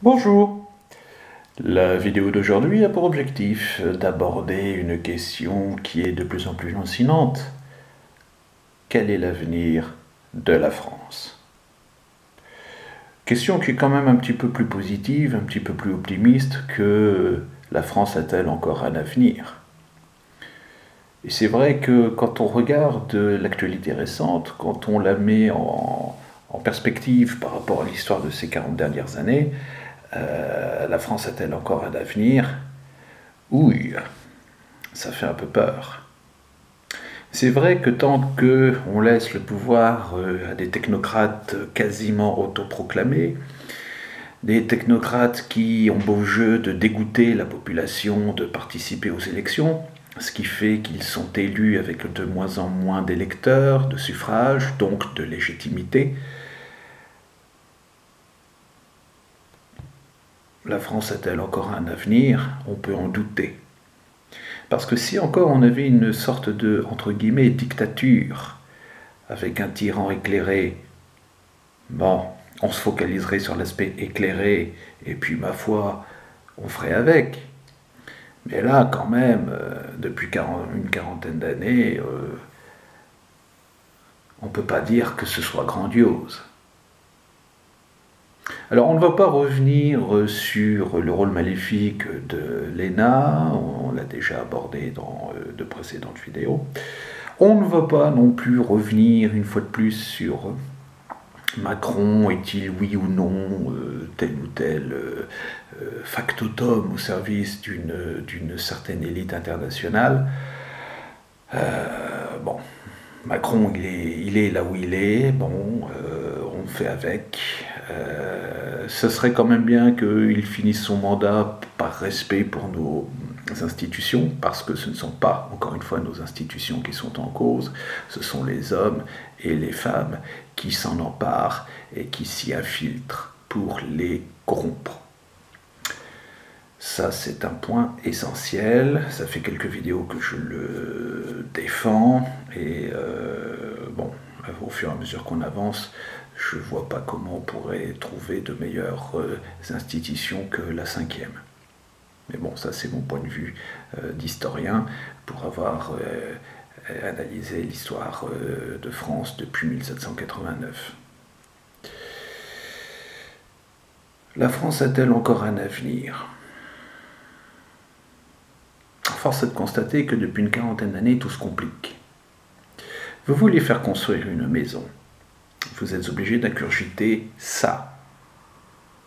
Bonjour. La vidéo d'aujourd'hui a pour objectif d'aborder une question qui est de plus en plus lancinante. Quel est l'avenir de la France? Question qui est quand même un petit peu plus positive, un petit peu plus optimiste que la France a-t-elle encore un avenir? Et c'est vrai que quand on regarde l'actualité récente, quand on la met en perspective par rapport à l'histoire de ces 40 dernières années, la France a-t-elle encore un avenir? Oui, ça fait un peu peur. C'est vrai que tant qu'on laisse le pouvoir à des technocrates quasiment autoproclamés, des technocrates qui ont beau jeu de dégoûter la population de participer aux élections, ce qui fait qu'ils sont élus avec de moins en moins d'électeurs, de suffrages, donc de légitimité, la France a-t-elle encore un avenir? On peut en douter. Parce que si encore on avait une sorte de, entre guillemets, dictature, avec un tyran éclairé, bon, on se focaliserait sur l'aspect éclairé, et puis ma foi, on ferait avec. Mais là, quand même, depuis une quarantaine d'années, on ne peut pas dire que ce soit grandiose. Alors on ne va pas revenir sur le rôle maléfique de l'ENA, on l'a déjà abordé dans de précédentes vidéos. On ne va pas non plus revenir une fois de plus sur Macron, est-il oui ou non tel ou tel factotum au service d'une certaine élite internationale. Bon, Macron, il est là où il est, bon, on fait avec. Ce serait quand même bien qu'il finisse son mandat par respect pour nos institutions, parce que ce ne sont pas, encore une fois, nos institutions qui sont en cause, ce sont les hommes et les femmes qui s'en emparent et qui s'y infiltrent pour les corrompre. Ça, c'est un point essentiel. Ça fait quelques vidéos que je le défends. Et bon, au fur et à mesure qu'on avance, je ne vois pas comment on pourrait trouver de meilleures institutions que la cinquième. Mais bon, ça, c'est mon point de vue d'historien pour avoir analysé l'histoire de France depuis 1789. La France a-t-elle encore un avenir ? Force est de constater que depuis une quarantaine d'années, tout se complique. Vous voulez faire construire une maison, vous êtes obligé d'incurgiter ça,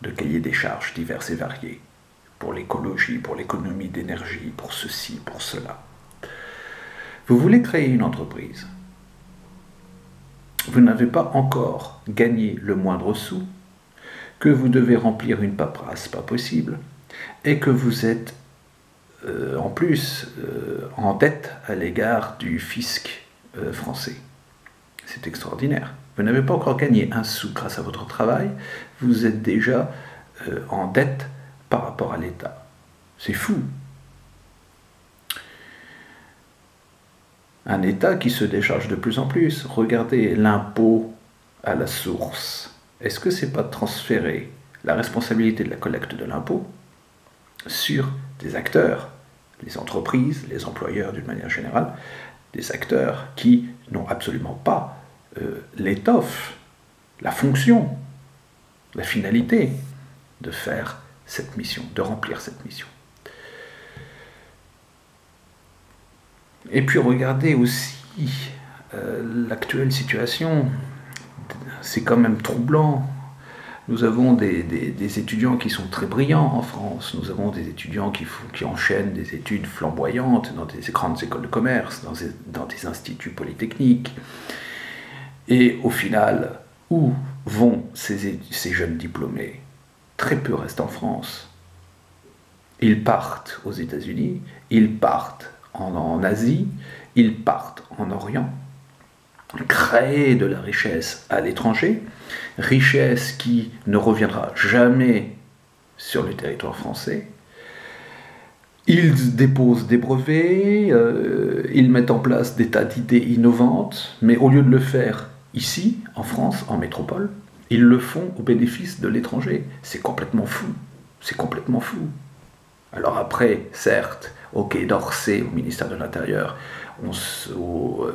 de cahiers des charges divers et variés, pour l'écologie, pour l'économie d'énergie, pour ceci, pour cela. Vous voulez créer une entreprise, vous n'avez pas encore gagné le moindre sou, que vous devez remplir une paperasse pas possible, et que vous êtes en plus en dette à l'égard du fisc français. C'est extraordinaire. Vous n'avez pas encore gagné un sou grâce à votre travail, vous êtes déjà en dette par rapport à l'État. C'est fou. Un État qui se décharge de plus en plus. Regardez l'impôt à la source. Est-ce que c'est pas de transférer la responsabilité de la collecte de l'impôt sur des acteurs, les entreprises, les employeurs d'une manière générale, des acteurs qui n'ont absolument pas l'étoffe, la fonction, la finalité de faire cette mission, de remplir cette mission. Et puis regardez aussi l'actuelle situation, c'est quand même troublant. Nous avons des étudiants qui sont très brillants en France, nous avons des étudiants qui enchaînent des études flamboyantes dans des grandes écoles de commerce, dans des instituts polytechniques. Et au final, où vont ces jeunes diplômés? Très peu restent en France. Ils partent aux États-Unis, ils partent en Asie, ils partent en Orient, créer de la richesse à l'étranger, richesse qui ne reviendra jamais sur le territoire français. Ils déposent des brevets, ils mettent en place des tas d'idées innovantes, mais au lieu de le faire ici, en France, en métropole, Ils le font au bénéfice de l'étranger. C'est complètement fou. C'est complètement fou. Alors après, certes, au Quai d'Orsay, au ministère de l'Intérieur, aux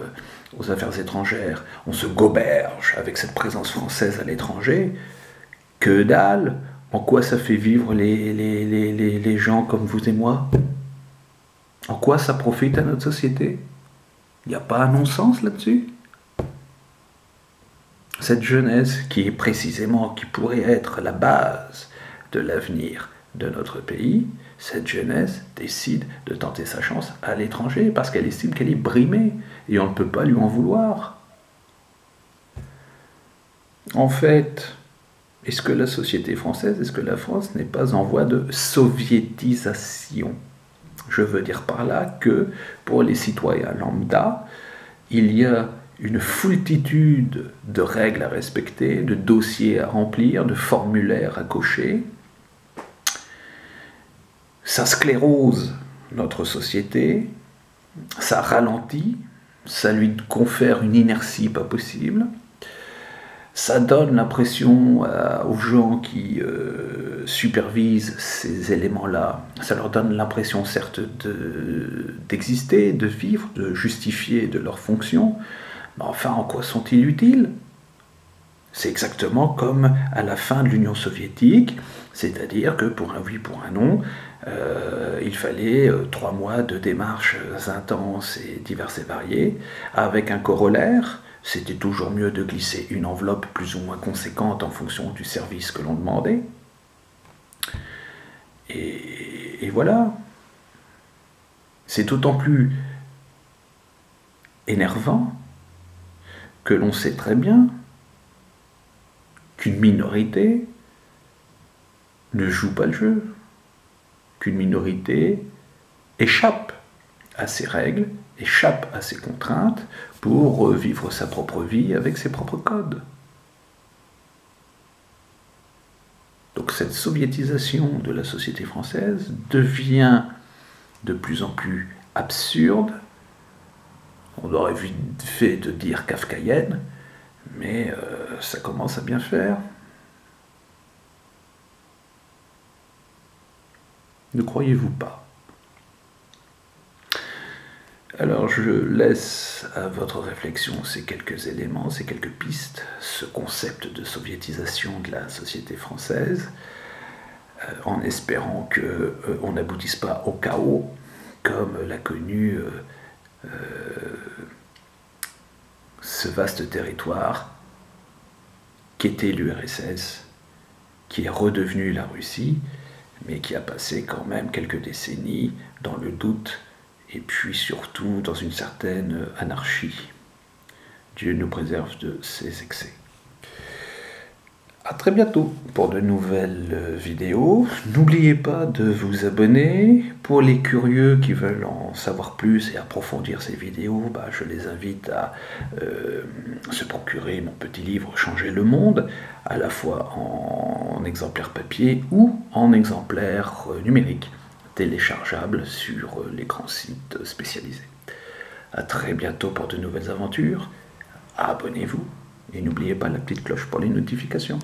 Affaires étrangères, on se goberge avec cette présence française à l'étranger. Que dalle! En quoi ça fait vivre les gens comme vous et moi? En quoi ça profite à notre société? Il n'y a pas un non-sens là-dessus? Cette jeunesse qui pourrait être la base de l'avenir de notre pays, cette jeunesse décide de tenter sa chance à l'étranger parce qu'elle estime qu'elle est brimée et on ne peut pas lui en vouloir. En fait, est-ce que la société française, est-ce que la France n'est pas en voie de soviétisation? Je veux dire par là que pour les citoyens lambda, il y a une foultitude de règles à respecter, de dossiers à remplir, de formulaires à cocher. Ça sclérose notre société, ça ralentit, ça lui confère une inertie pas possible, ça donne l'impression aux gens qui supervisent ces éléments-là, ça leur donne l'impression certes d'exister, de vivre, de justifier de leurs fonctions, mais enfin en quoi sont-ils utiles? C'est exactement comme à la fin de l'Union soviétique, c'est-à-dire que pour un oui, pour un non, il fallait 3 mois de démarches intenses et diverses et variées, avec un corollaire. C'était toujours mieux de glisser une enveloppe plus ou moins conséquente en fonction du service que l'on demandait. Et voilà. C'est d'autant plus énervant que l'on sait très bien qu'une minorité ne joue pas le jeu, qu'une minorité échappe à ses règles, échappe à ses contraintes pour vivre sa propre vie avec ses propres codes. Donc cette soviétisation de la société française devient de plus en plus absurde. On aurait vite fait de dire kafkaïenne, mais ça commence à bien faire. Ne croyez-vous pas? Alors je laisse à votre réflexion ces quelques éléments, ces quelques pistes, ce concept de soviétisation de la société française, en espérant qu'on n'aboutisse pas au chaos, comme l'a connu ce vaste territoire qui était l'URSS, qui est redevenu la Russie, mais qui a passé quand même quelques décennies dans le doute et puis surtout dans une certaine anarchie. Dieu nous préserve de ces excès. A très bientôt pour de nouvelles vidéos. N'oubliez pas de vous abonner. Pour les curieux qui veulent en savoir plus et approfondir ces vidéos, je les invite à se procurer mon petit livre « Changer le monde », à la fois en exemplaire papier ou en exemplaire numérique, téléchargeable sur les grands sites spécialisés. A très bientôt pour de nouvelles aventures. Abonnez-vous et n'oubliez pas la petite cloche pour les notifications.